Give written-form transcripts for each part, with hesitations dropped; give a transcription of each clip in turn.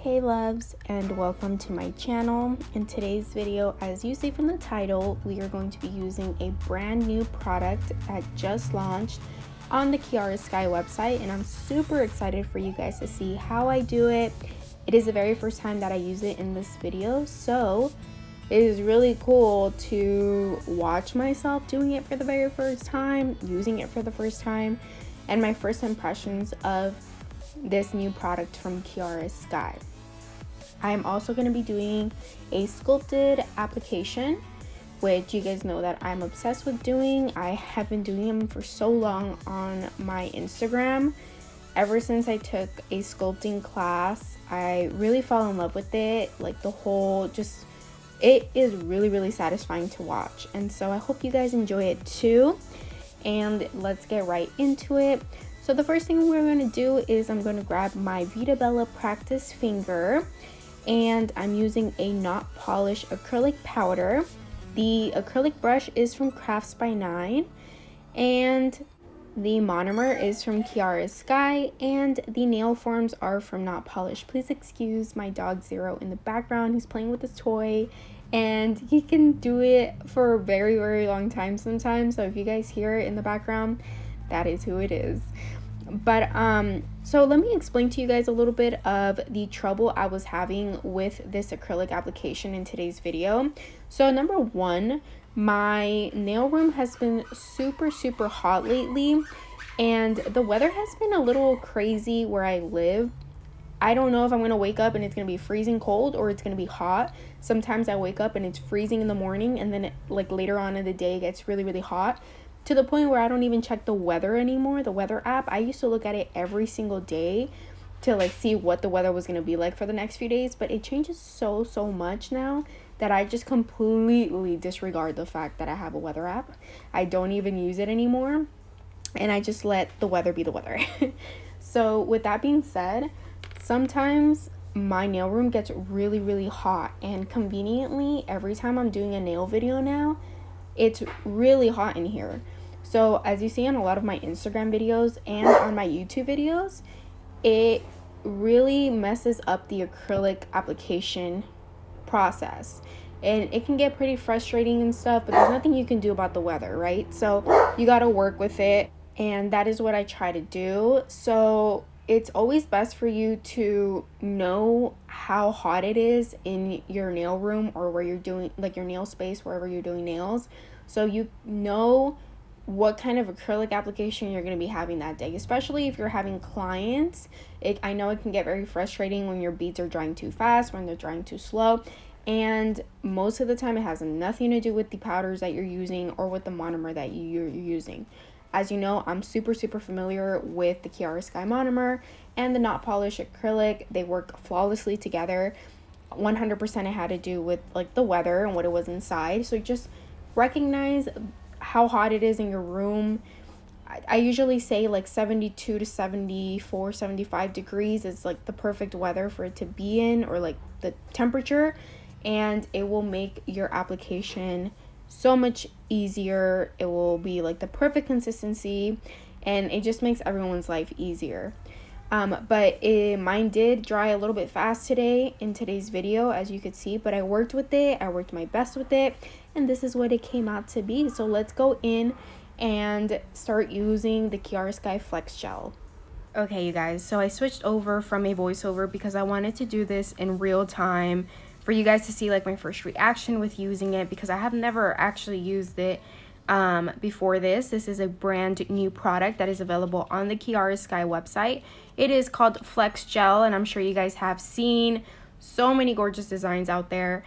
Hey loves, and welcome to my channel. In today's video, as you see from the title, we are going to be using a brand new product that just launched on the 𝘈𝘃𝘠 website, and I'm super excited for you guys to see how I do it. It is the very first time that I use it in this video, so it is really cool to watch myself doing it for the very first time, using it for the first time, and my first impressions of this new product from 𝘈𝘃𝘠. I'm also going to be doing a sculpted application, which you guys know that I'm obsessed with doing. I have been doing them for so long on my Instagram. Ever since I took a sculpting class, I really fell in love with it. Like the whole, it is really satisfying to watch. And so I hope you guys enjoy it too. And let's get right into it. So the first thing we're going to do is I'm going to grab my Vita Bella practice finger, and I'm using a not polished acrylic powder. The acrylic brush is from Crafts by 9, and the monomer is from 𝘈𝘃𝘠, and the nail forms are from Not Polished. Please excuse my dog Zero in the background. He's playing with his toy, and he can do it for a very long time sometimes. So if you guys hear it in the background, that is who it is. But so let me explain to you guys a little bit of the trouble I was having with this acrylic application in today's video. So number one, my nail room has been super hot lately, and the weather has been a little crazy where I live. I don't know if I'm gonna wake up and it's gonna be freezing cold or it's gonna be hot. Sometimes I wake up and it's freezing in the morning, and then like later on in the day it gets really hot, to the point where I don't even check the weather anymore, the weather app. I used to look at it every single day to like see what the weather was going to be like for the next few days, but it changes so much now that I just completely disregard the fact that I have a weather app. I don't even use it anymore, and I just let the weather be the weather. So with that being said, sometimes my nail room gets really hot, and conveniently every time I'm doing a nail video now, it's really hot in here. So as you see on a lot of my Instagram videos and on my YouTube videos, it really messes up the acrylic application process, and it can get pretty frustrating and stuff, but there's nothing you can do about the weather, right? So you got to work with it, and that is what I try to do. So it's always best for you to know how hot it is in your nail room, or where you're doing like your nail space, wherever you're doing nails, so you know what kind of acrylic application you're going to be having that day, especially if you're having clients. I know it can get very frustrating when your beads are drying too fast, when they're drying too slow, and most of the time it has nothing to do with the powders that you're using or with the monomer that you're using. As you know, I'm super familiar with the 𝘈𝘃𝘠 monomer and the not polished acrylic. They work flawlessly together. 100% it had to do with like the weather and what it was inside. So just recognize how hot it is in your room. I usually say like 72 to 74, 75 degrees is like the perfect weather for it to be in, or like the temperature, and it will make your application so much easier. It will be like the perfect consistency, and it just makes everyone's life easier. But mine did dry a little bit fast today in today's video, as you could see, but I worked with it. I worked my best with it, and this is what it came out to be. So let's go in and start using the 𝘈𝘃𝘠 Flex Gel. Okay, you guys, so I switched over from a voiceover because I wanted to do this in real time for you guys to see like my first reaction with using it, because I have never actually used it before this. This is a brand new product that is available on the 𝘈𝘃𝘠 website. It is called Flex Gel, and I'm sure you guys have seen so many gorgeous designs out there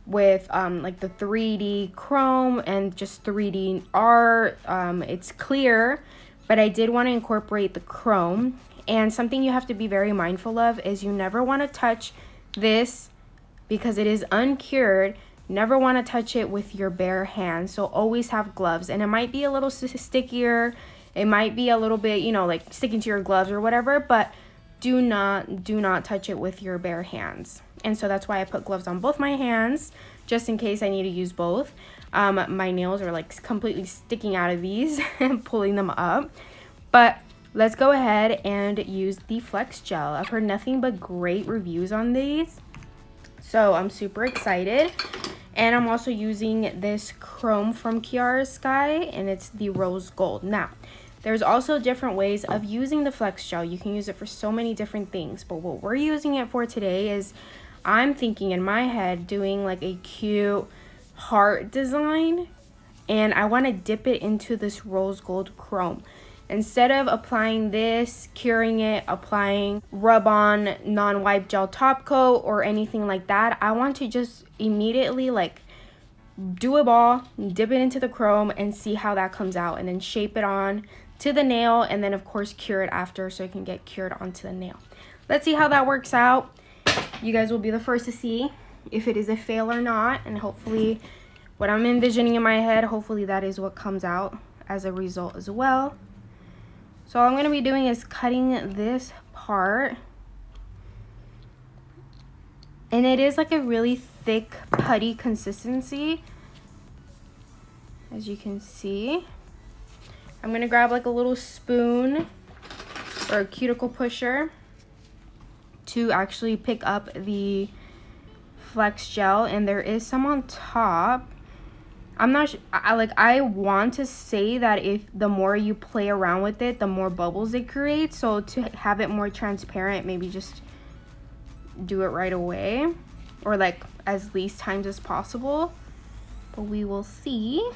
with like the 3D chrome and just 3D art. It's clear, but I did want to incorporate the chrome, and something you have to be very mindful of is you never want to touch this because it is uncured. Never want to touch it with your bare hands, so always have gloves. And it might be a little stickier, it might be a little bit, you know, like sticking to your gloves or whatever, but do not touch it with your bare hands. And so that's why I put gloves on both my hands, just in case I need to use both. My nails are like completely sticking out of these and pulling them up, but let's go ahead and use the Flex Gel. I've heard nothing but great reviews on these, so I'm super excited. And I'm also using this chrome from Kiara Sky, and it's the rose gold. Now, there's also different ways of using the Flex Gel. You can use it for so many different things, but what we're using it for today is, I'm thinking in my head doing like a cute heart design, and I want to dip it into this rose gold chrome. Instead of applying this, curing it, applying rub-on non-wipe gel top coat or anything like that, I want to just immediately like do a ball, dip it into the chrome, and see how that comes out, and then shape it on to the nail, and then of course cure it after so it can get cured onto the nail. Let's see how that works out. You guys will be the first to see if it is a fail or not, and hopefully what I'm envisioning in my head, hopefully that is what comes out as a result as well. So all I'm going to be doing is cutting this part, and it is like a really thick putty consistency, as you can see. I'm going to grab like a little spoon or a cuticle pusher to actually pick up the Flex Gel, and there is some on top. I'm not sure, I want to say that if the more you play around with it, the more bubbles it creates. So to have it more transparent, maybe just do it right away, or like as least times as possible, but we will see.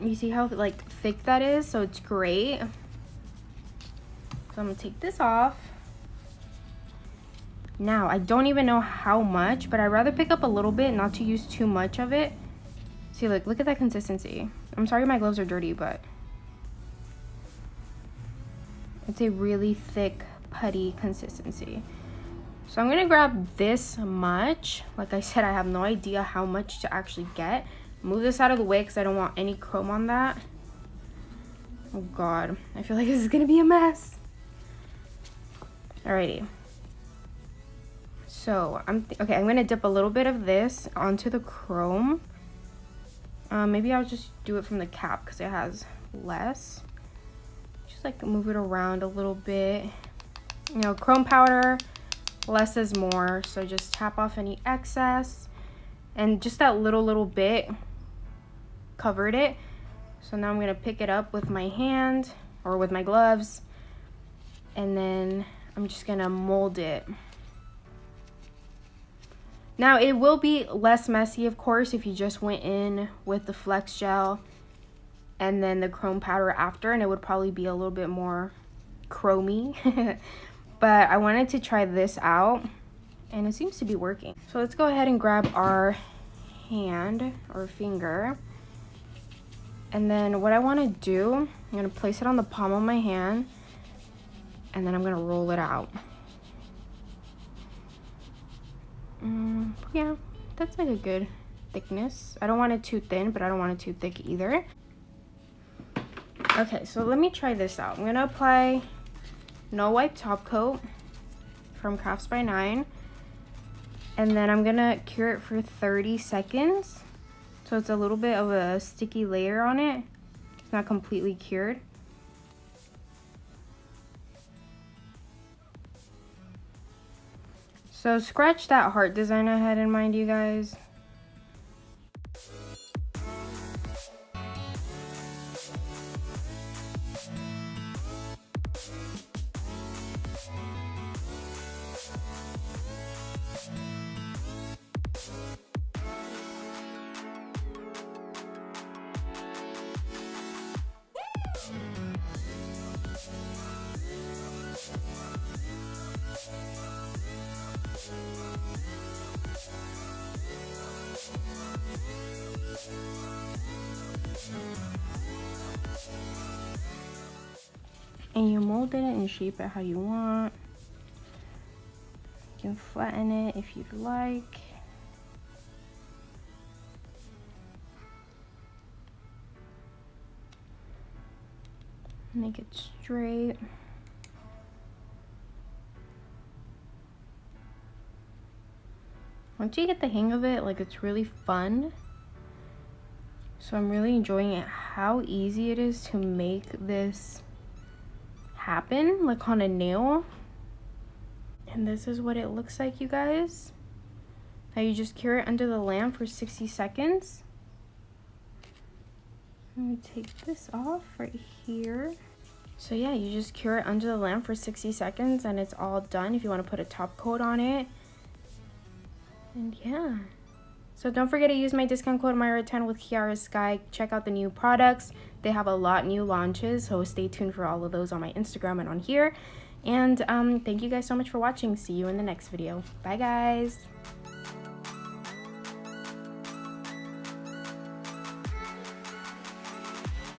You see how like thick that is? So it's great. So I'm gonna take this off. Now, I don't even know how much, but I'd rather pick up a little bit, not to use too much of it. See, like, look at that consistency. I'm sorry my gloves are dirty, but it's a really thick, putty consistency. So I'm gonna grab this much. Like I said, I have no idea how much to actually get. Move this out of the way because I don't want any chrome on that. Oh God, I feel like this is gonna be a mess. Alrighty. So I'm gonna dip a little bit of this onto the chrome. Maybe I'll just do it from the cap because it has less. Just like move it around a little bit. You know, chrome powder, less is more. So just tap off any excess, and just that little bit covered it. So now I'm gonna pick it up with my hand or with my gloves, and then I'm just gonna mold it. Now, it will be less messy, of course, if you just went in with the Flex Gel and then the chrome powder after, and it would probably be a little bit more chromy. But I wanted to try this out, and it seems to be working. So let's go ahead and grab our hand or finger. And then what I want to do, I'm going to place it on the palm of my hand, and then I'm going to roll it out. Yeah, that's like a good thickness. I don't want it too thin, but I don't want it too thick either. Okay, so let me try this out. I'm gonna apply no wipe top coat from Crafts by 9, and then I'm gonna cure it for 30 seconds, so it's a little bit of a sticky layer on it. It's not completely cured. So scratch that heart design I had in mind, you guys. And you mold it and shape it how you want. You can flatten it if you'd like. Make it straight. Once you get the hang of it, like, it's really fun. So I'm really enjoying it, how easy it is to make this happen, like on a nail. And this is what it looks like, you guys. Now you just cure it under the lamp for 60 seconds. Let me take this off right here. So yeah, you just cure it under the lamp for 60 seconds and it's all done if you want to put a top coat on it. And yeah. So don't forget to use my discount code 𝘈𝘠10 with Kiara Sky. Check out the new products. They have a lot new launches, so stay tuned for all of those on my Instagram and on here. And thank you guys so much for watching. See you in the next video. Bye guys.